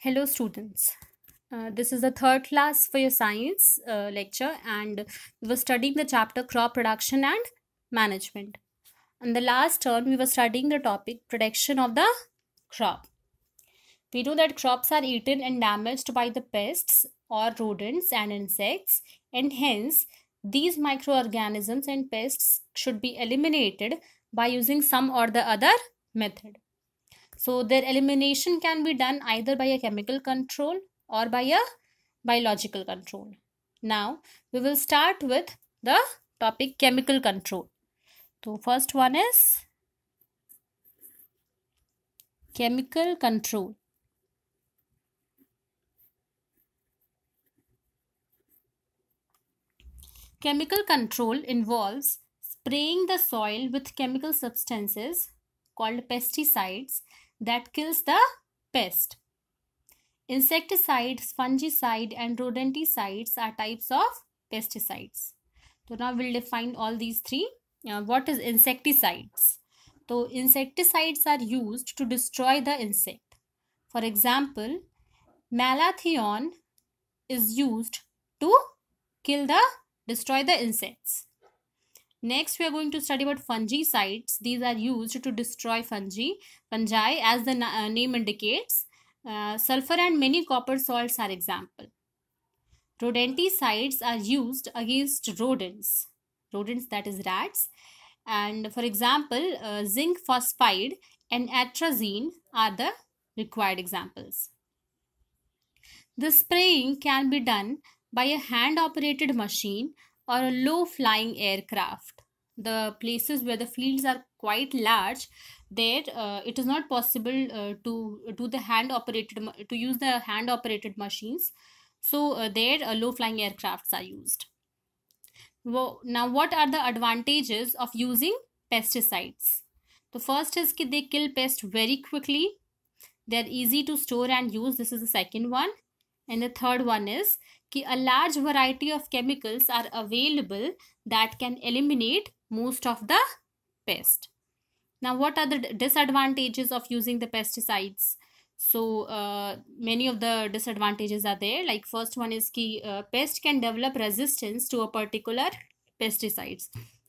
Hello, students. This is the third class for your science lecture, and we were studying the chapter crop production and management. In the last turn, we were studying the topic protection of the crop. We know that crops are eaten and damaged by the pests or rodents and insects, and hence these microorganisms and pests should be eliminated by using some or the other method. So their elimination can be done either by a chemical control or by a biological control. Now we will start with the topic chemical control. So first one is chemical control. Chemical control involves spraying the soil with chemical substances called pesticides that kills the pest. Insecticides, fungicide and rodenticides are types of pesticides. So now we'll define all these three. What is insecticides? So insecticides are used to destroy the insect. For example, malathion is used to destroy the insects. Next, we are going to study about fungicides. These are used to destroy fungi. Fungi, as the name indicates, sulfur and many copper salts are example. Rodenticides are used against rodents, that is rats. And for example, zinc phosphide and atrazine are the required examples. The spraying can be done by a hand operated machine or a low flying aircraft. The places where the fields are quite large, there it is not possible to use the hand operated machines. So there low flying aircrafts are used. Now what are the advantages of using pesticides? The first is that they kill pests very quickly. They are easy to store and use. This is the second one. And the third one is that a large variety of chemicals are available that can eliminate most of the pest. Now what are the disadvantages of using the pesticides? So many of the disadvantages are there. Like first one is that pest can develop resistance to a particular pesticides.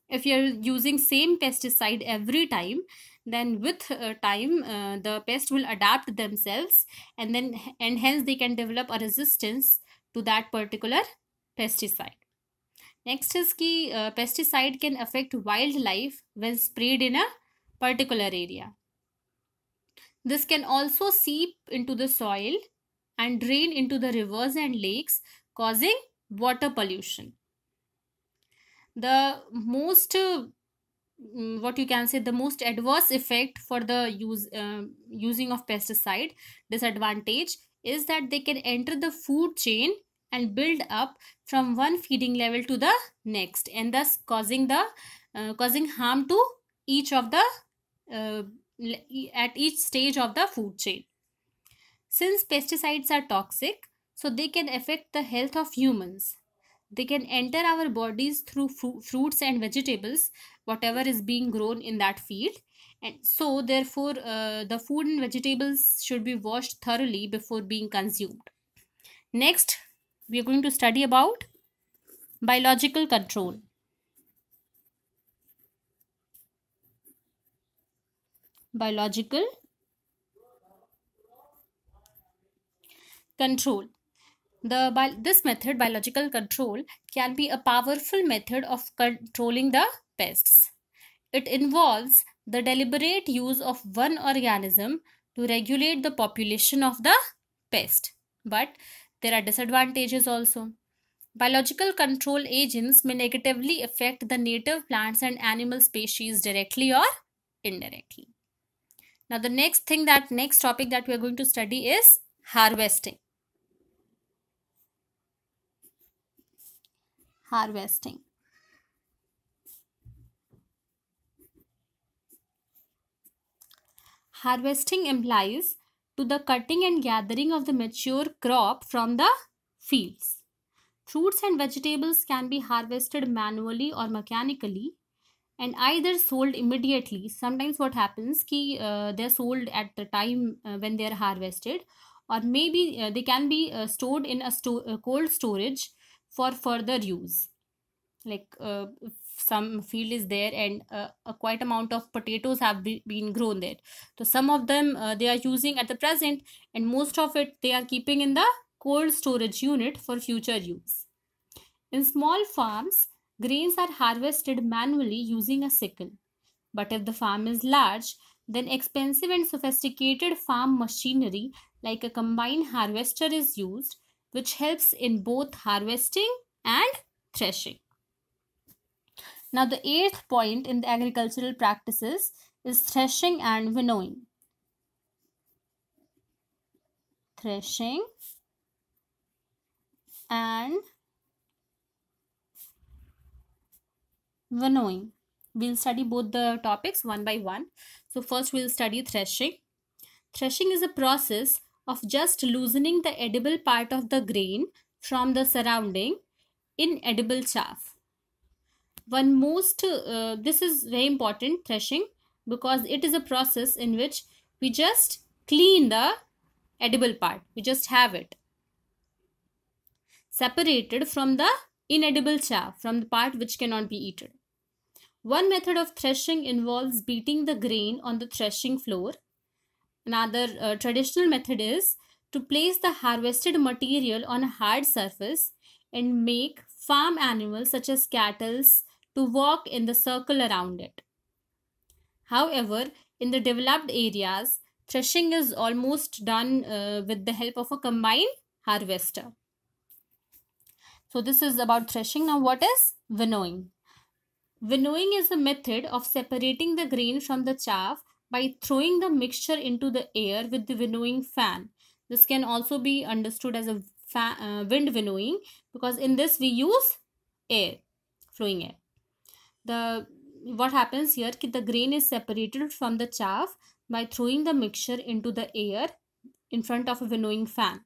If you're using same pesticide every time, then with time the pest will adapt themselves, and hence they can develop a resistance to that particular pesticide. Next is that pesticide can affect wildlife when sprayed in a particular area. This can also seep into the soil and drain into the rivers and lakes, causing water pollution. The most the most adverse effect for the using of pesticide disadvantage is that they can enter the food chain and build up from one feeding level to the next, and thus causing harm to each of the at each stage of the food chain. Since pesticides are toxic, so they can affect the health of humans. They can enter our bodies through fruits and vegetables, whatever is being grown in that field. And so therefore the food and vegetables should be washed thoroughly before being consumed. Next, we are going to study about biological control. Biological control. This method, biological control, can be a powerful method of controlling the pests. It involves the deliberate use of one organism to regulate the population of the pest. But there are disadvantages also. Biological control agents may negatively affect the native plants and animal species directly or indirectly. Now the next topic that we are going to study is harvesting. Harvesting. Harvesting implies to the cutting and gathering of the mature crop from the fields. Fruits and vegetables can be harvested manually or mechanically and either sold immediately. Sometimes what happens they're sold at the time when they're harvested, or maybe they can be stored in a cold storage for further use. Like if some field is there and a quite amount of potatoes have been grown there, so some of them they are using at the present, and most of it they are keeping in the cold storage unit for future use. In small farms, grains are harvested manually using a sickle. But if the farm is large, then expensive and sophisticated farm machinery like a combine harvester is used, which helps in both harvesting and threshing. Now, the eighth point in the agricultural practices is threshing and winnowing. Threshing and winnowing. We'll study both the topics one by one. So first we'll study threshing. Threshing is a process of just loosening the edible part of the grain from the surrounding inedible chaff. This is very important, threshing, because it is a process in which we just clean the edible part. We just have it separated from the inedible chaff, from the part which cannot be eaten. One method of threshing involves beating the grain on the threshing floor. Another traditional method is to place the harvested material on a hard surface and make farm animals such as cattle to walk in the circle around it. However, in the developed areas, threshing is almost done with the help of a combine harvester. So this is about threshing. Now what is winnowing? Winnowing is a method of separating the grain from the chaff by throwing the mixture into the air with the winnowing fan. This can also be understood as a wind winnowing, because in this we use air, flowing air. What happens here, the grain is separated from the chaff by throwing the mixture into the air in front of a winnowing fan.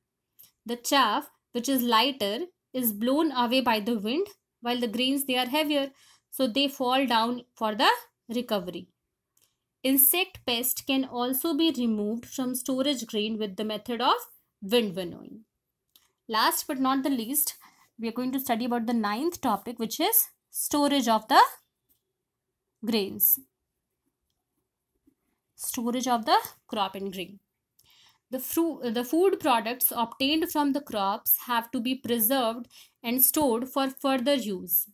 The chaff, which is lighter, is blown away by the wind, while the grains, they are heavier, so they fall down for the recovery. Insect pest can also be removed from storage grain with the method of wind winnowing. Last but not the least, we are going to study about the ninth topic, which is storage of the grains. Storage of the crop and grain. The food products obtained from the crops have to be preserved and stored for further use.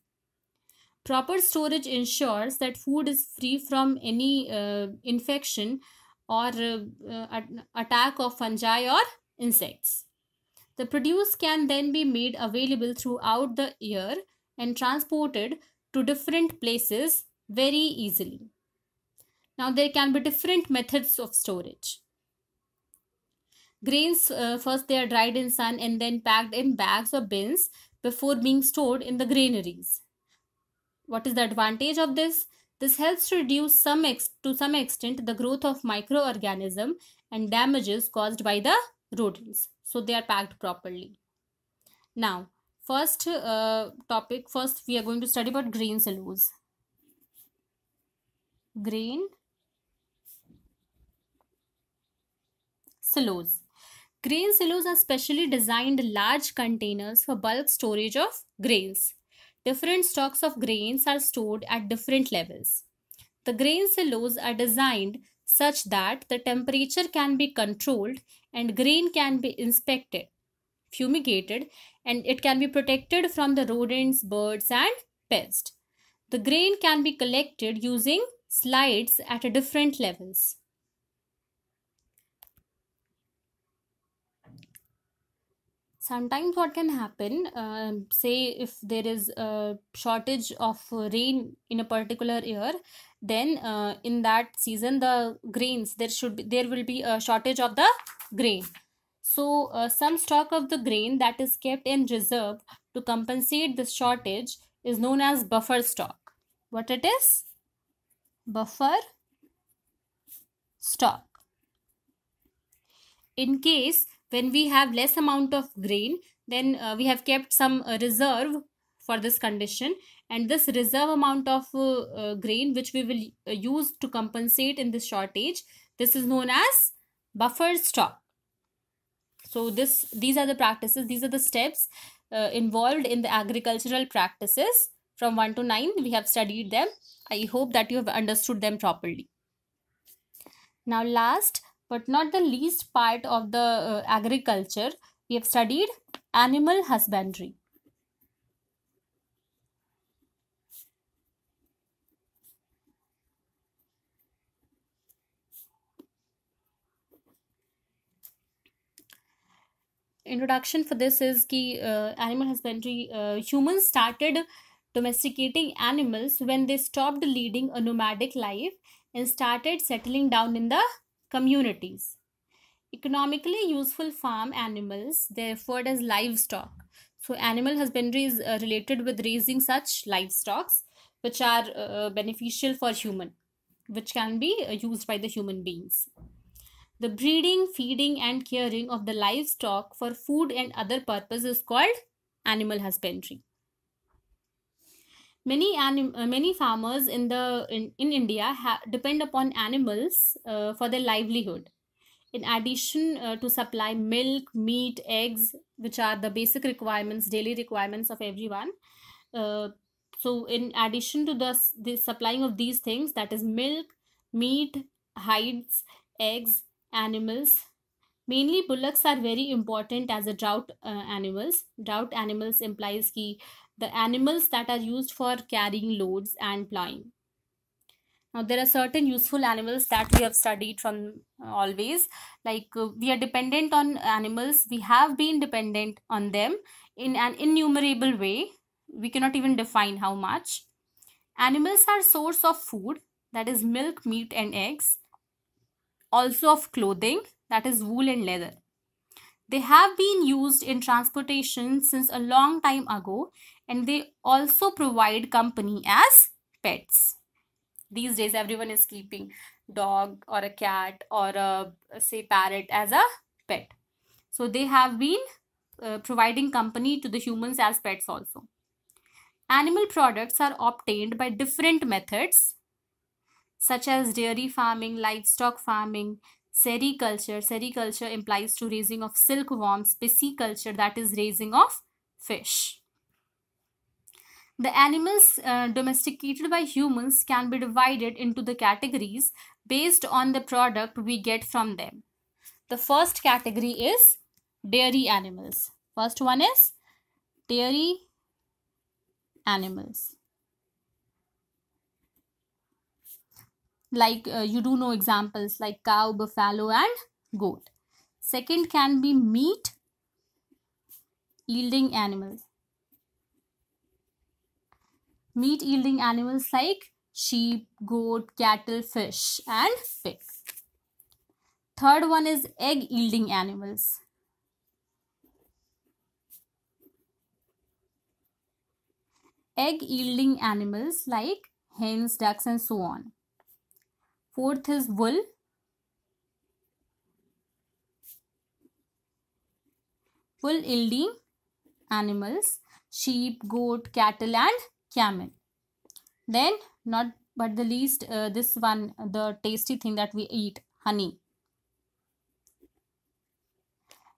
Proper storage ensures that food is free from any infection or attack of fungi or insects. The produce can then be made available throughout the year and transported to different places very easily. Now there can be different methods of storage. Grains, first they are dried in sun and then packed in bags or bins before being stored in the granaries. What is the advantage of this? This helps to reduce to some extent the growth of microorganisms and damages caused by the rodents. So they are packed properly. Now, first we are going to study about grain silos. Grain silos. Grain silos are specially designed large containers for bulk storage of grains. Different stocks of grains are stored at different levels. The grain silos are designed such that the temperature can be controlled and grain can be inspected, fumigated, and it can be protected from the rodents, birds, and pests. The grain can be collected using slides at different levels. Sometimes what can happen, say if there is a shortage of rain in a particular year, then in that season the grains, there will be a shortage of the grain. So some stock of the grain that is kept in reserve to compensate this shortage is known as buffer stock. What it is? Buffer stock. In case when we have less amount of grain, then we have kept some reserve for this condition, and this reserve amount of grain which we will use to compensate in this shortage, this is known as buffer stock. So these are the practices, these are the steps involved in the agricultural practices. From 1 to 9 we have studied them. I hope that you have understood them properly. Now last but not the least part of the agriculture, we have studied animal husbandry. Introduction for this is ki animal husbandry, humans started domesticating animals when they stopped leading a nomadic life and started settling down in the communities. Economically useful farm animals, they referred as livestock. So animal husbandry is related with raising such livestocks which are beneficial for human, which can be used by the human beings. The breeding, feeding, and caring of the livestock for food and other purposes is called animal husbandry. Many farmers in India depend upon animals for their livelihood. In addition to supply milk, meat, eggs, which are the basic requirements, daily requirements of everyone. Uh, so, in addition to the supplying of these things, that is milk, meat, hides, eggs, animals. Mainly bullocks are very important as a drought animals. Drought animals implies ki the animals that are used for carrying loads and plowing. Now there are certain useful animals that we have studied from always. Like we are dependent on animals. We have been dependent on them in an innumerable way. We cannot even define how much. Animals are source of food, that is milk, meat, and eggs. Also of clothing, that is wool and leather. They have been used in transportation since a long time ago, and they also provide company as pets. These days, everyone is keeping dog or a cat or a say parrot as a pet. So they have been providing company to the humans as pets also. Animal products are obtained by different methods such as dairy farming, livestock farming, sericulture. Sericulture implies to raising of silkworms, pisciculture, that is raising of fish. The animals domesticated by humans can be divided into the categories based on the product we get from them. The first category is dairy animals. First one is dairy animals. Like you do know examples like cow, buffalo, and goat. Second can be meat yielding animals. Meat yielding animals like sheep, goat, cattle, fish, and pig. Third one is egg yielding animals. Egg yielding animals like hens, ducks, and so on. Fourth is wool. Wool yielding animals, sheep, goat, cattle, and camel. Then, not but the least, this one, the tasty thing that we eat, honey.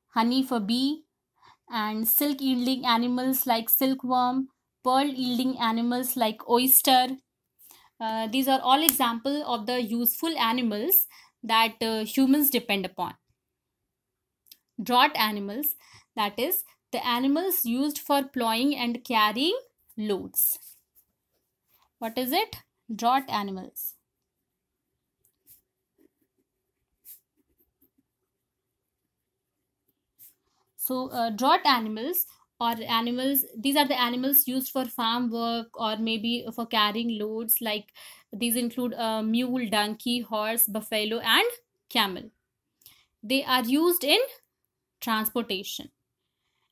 Honey for bee, and silk yielding animals like silkworm, pearl yielding animals like oyster. These are all examples of the useful animals that humans depend upon. Draught animals, that is the animals used for plowing and carrying loads. What is it? Draught animals. So draught animals or animals, these are the animals used for farm work or maybe for carrying loads. Like these include mule, donkey, horse, buffalo, and camel. They are used in transportation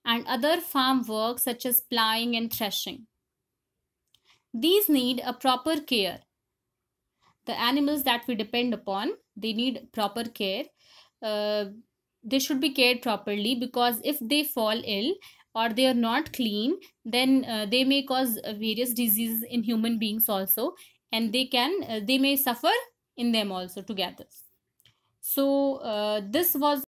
and other farm work such as plowing and threshing. These need a proper care. The animals that we depend upon, they need proper care. uh, they should be cared properly, because if they fall ill or they are not clean, then they may cause various diseases in human beings also, and they may suffer in them also together. So this was